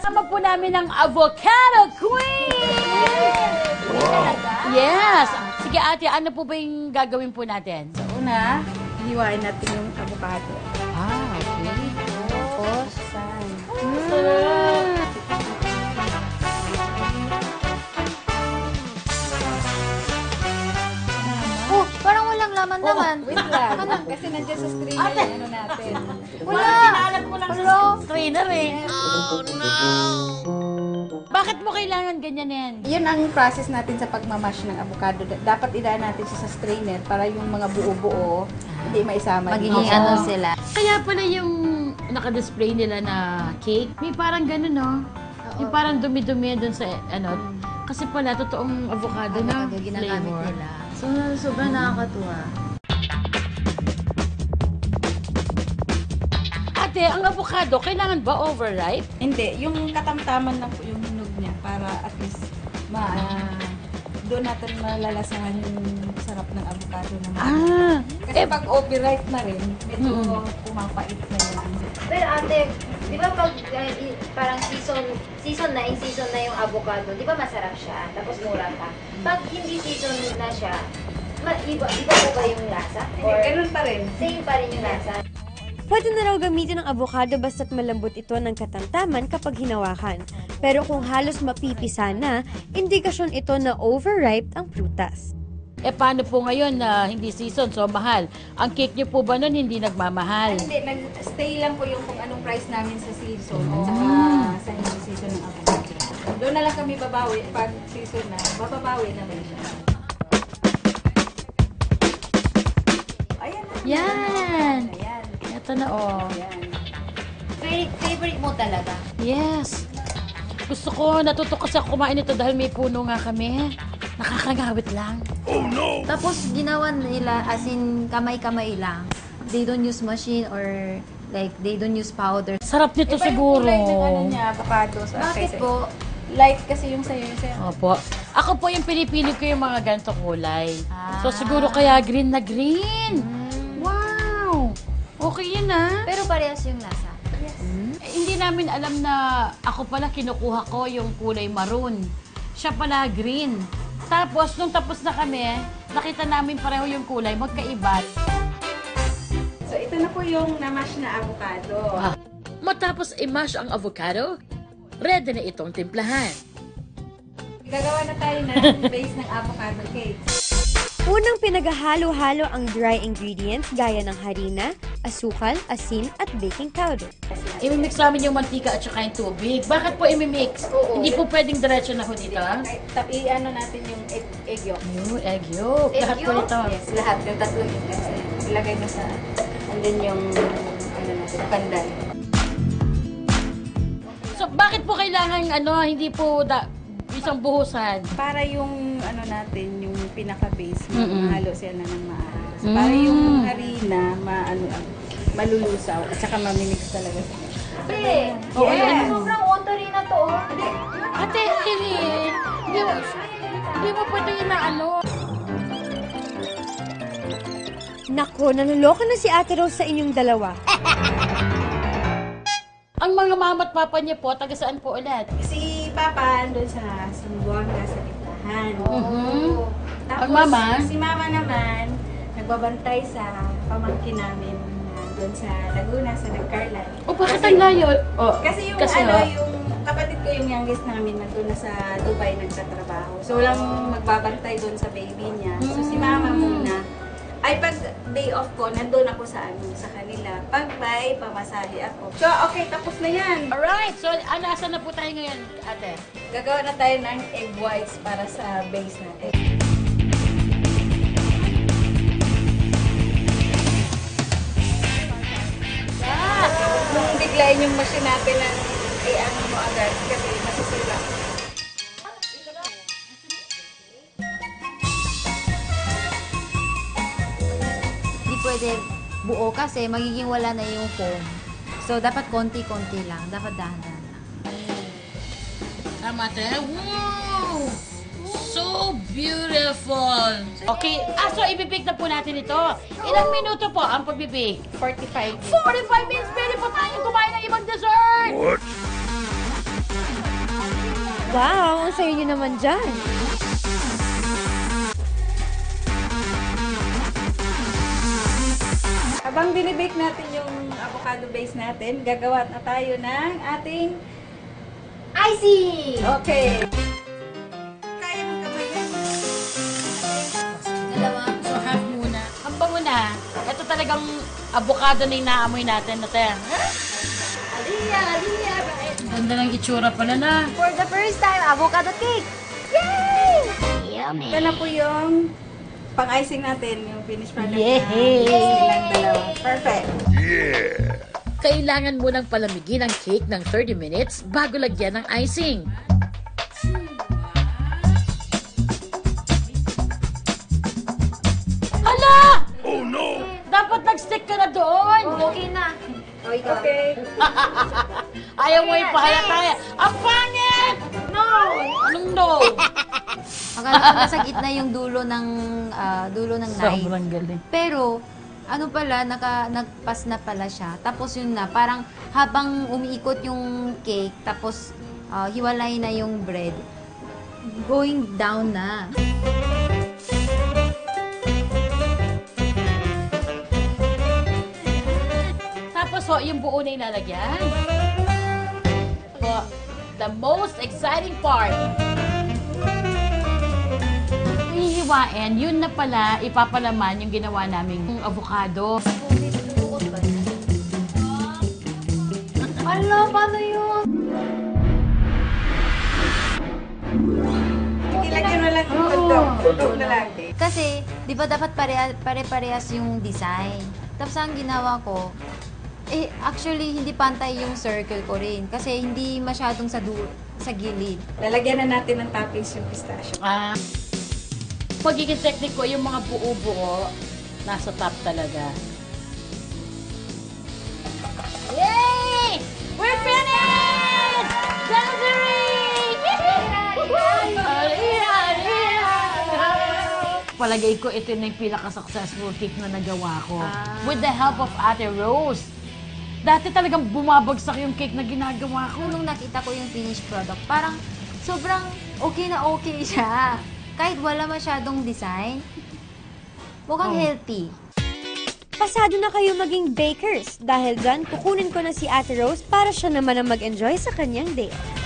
kasama po namin ang Avocado Queen! Wow. Yes! Sige ate, ano po ba yung gagawin po natin? Una, hiwain natin yung avocado. Ah, okay. Tapos, saan? Oh, parang walang laman naman. Wait lang. Kasi nandiyan sa screen yung ano natin. Wala! Sinalat mo lang sa strainer eh. Oh no! Bakit mo kailangan ganyanin? Yun ang process natin sa pagmamash ng avocado. Dapat idaan natin siya sa strainer para yung mga buo-buo hindi maisama. Magiging dito. ano sila. Kaya pala yung naka-display nila na cake, may parang gano'n, no? Yung parang dumi-dumi dun sa, ano, kasi pala, totoong avocado na Avocado ginagamit flavor. nila. So, sobrang nakakatuwa. Ate, ang avocado, kailangan ba overripe? Hindi, yung katamtaman lang po yung hinog niya para at least doon natin malalasahan yung sarap ng avocado naman. Ah! Kasi pag overripe na rin, medyo pumapait na yun. Pero ate, di ba pag parang season na yung avocado, di ba masarap siya? Tapos mura pa. Pag hindi season na siya, iba po ba yung lasa? Hindi, ganun pa rin. Same pa rin yung lasa? Pwede na raw gamitin ang avocado basta't malambot ito ng katamtaman kapag hinawakan. Pero kung halos mapipisa na, indikasyon ito na overripe ang prutas. Eh, paano po ngayon na hindi season, so mahal? Ang cake niyo po ba nun hindi nagmamahal? Hindi, nag-stay lang po yung kung anong price namin sa season at saka sa hindi season ng avocado. Doon na lang kami babawi. Pag season na, babawi naman siya. Ayan na. Yan! Ayan. Ito na, oh. Ayan. Favorite mo talaga? Yes! Gusto ko, natuto kasi ako kumain ito dahil may puno nga kami. Nakakangawit lang. Tapos ginawa nila as in kamay-kamay lang. They don't use machine or like they don't use powder. Sarap nito Iba yung siguro. kulay ng ano niya, avocado sa Bakit po? Light kasi yung sa'yo. Yung sa'yo. Opo. Ako po yung pinipili ko yung mga ganito kulay. Ah. So siguro kaya green na green. Wow! Okay yun ah. Pero parehas yung lasa. Eh, hindi namin alam na ako pala kinukuha ko yung kulay maroon. Siya pala green. Tapos, nung tapos na kami, nakita namin pareho yung kulay, magkaiba. So, ito na po yung na-mash na avocado. Matapos i-mash ang avocado, ready na itong timplahan. Gagawa na tayo ng base ng avocado cake. Unang pinaghahalo-halo ang dry ingredients gaya ng harina, asukal, asin at baking powder. Imimix namin yung mantika at saka yung tubig. Bakit po imimix? Oo. Hindi po pwedeng diretso na ho dito? I-ano natin yung egg yolk. Yung egg yolk. Egg Lahat po yolk? ito. Yes, lahat. Yung tatlo yung ilagay mo sa, and then yung, ano natin, pandan. So, bakit po kailangan, hindi po isang buhusan? Para yung, ano natin, yung pinaka-base, Mm-mm. mahalo sila ng maayos. Para yung harina, malulusaw, at saka mamimix talaga. Pre, Oo, yan. sobrang onto rin na to. Ate, hindi mo pwede yun na Nako, naluloko na si Ate Rose sa inyong dalawa. Ang mga mama at papa niya po, taga saan po ulit? Si Papa, doon sa Sambuanga, sa Liplahan. Mhm. Tapos, Ang mama? si Mama naman, nagbabantay sa pamangkin namin doon sa Laguna, sa Nagcarlan. O, bakit ang layo? Kasi yung yung kapatid ko yung youngest namin nandun na sa Dubai nagtatrabaho. So walang magbabantay doon sa baby niya. So si Mama muna. Ay pag day off ko, nandun ako sa sa kanila. Pag may pamasahe ako. So okay, tapos na yan. Alright, so asan na po tayo ngayon, ate? Gagawa na tayo ng egg whites para sa base natin. Nung biglayin yung machine natin na ano mo agad kasi masisira. Hindi pwede buo kasi magiging wala na yung foam. So, dapat konti-konti lang. Dapat dahan-dahan lang. Tama, ate. Wow! So beautiful! Okay, so ibibig na po natin ito. Ilang minuto po ang pagbibig? 45 minutes. 45 minutes! Pwede po tayong kumain ng ibang dessert! Ate, Wow, ang sayo nyo naman dyan. Habang binibake natin yung avocado base natin, gagawa na tayo ng ating... Icing! Okay. Kaya mo kamay yan. Dalawa. So, half muna. Ang bango na. Ito talagang avocado na inaamoy natin. Aliyah, Aliyah. Ganda ng itsura pala na. For the first time, avocado cake! Yay! Yummy! Ito na po yung pang-icing natin, yung finished product Yay! na silang dalawa. Perfect. Kailangan mo nang palamigin ang cake ng 30 minutes bago lagyan ng icing. Hala! Oh no! Dapat nag-stick ka na doon! Okay na. O, ikaw. Okay. Ayaw mo ipahalataya. Ang pangit! No! Anong no? Akala ko nasa gitna yung dulo ng knife. Sobrang galing. Pero, ano pala, nagpas na pala siya. Tapos yun na, parang habang umiikot yung cake, tapos hiwalay na yung bread, going down na. Tapos ho, yung buo na ilalagyan. Po, the most exciting part. Hihiwain, yun na pala, ipapalaman yung ginawa naming avocado. Ala, paano yun? Ilagyan mo lang yung hotdog na lang. Kasi, di ba dapat pare-parehas yung design? Tapos ang ginawa ko, actually, hindi pantay yung circle ko rin. Kasi hindi masyadong sa gilid. Lalagyan na natin ng toppings yung pistachio. Pagiging technique ko, yung mga buo-buo, nasa top talaga. Yay! We're finished! Desiree! Palagay ko, ito na yung pinaka-successful cake na nagawa ko. With the help of Ate Rose. Dati talagang bumabagsak yung cake na ginagawa ko. Nung nakita ko yung finished product, parang sobrang okay na okay siya. Kahit wala masyadong design, mukhang healthy. Pasado na kayo maging bakers. Dahil dyan, kukunin ko na si Ate Rose para siya naman ang mag-enjoy sa kanyang day off.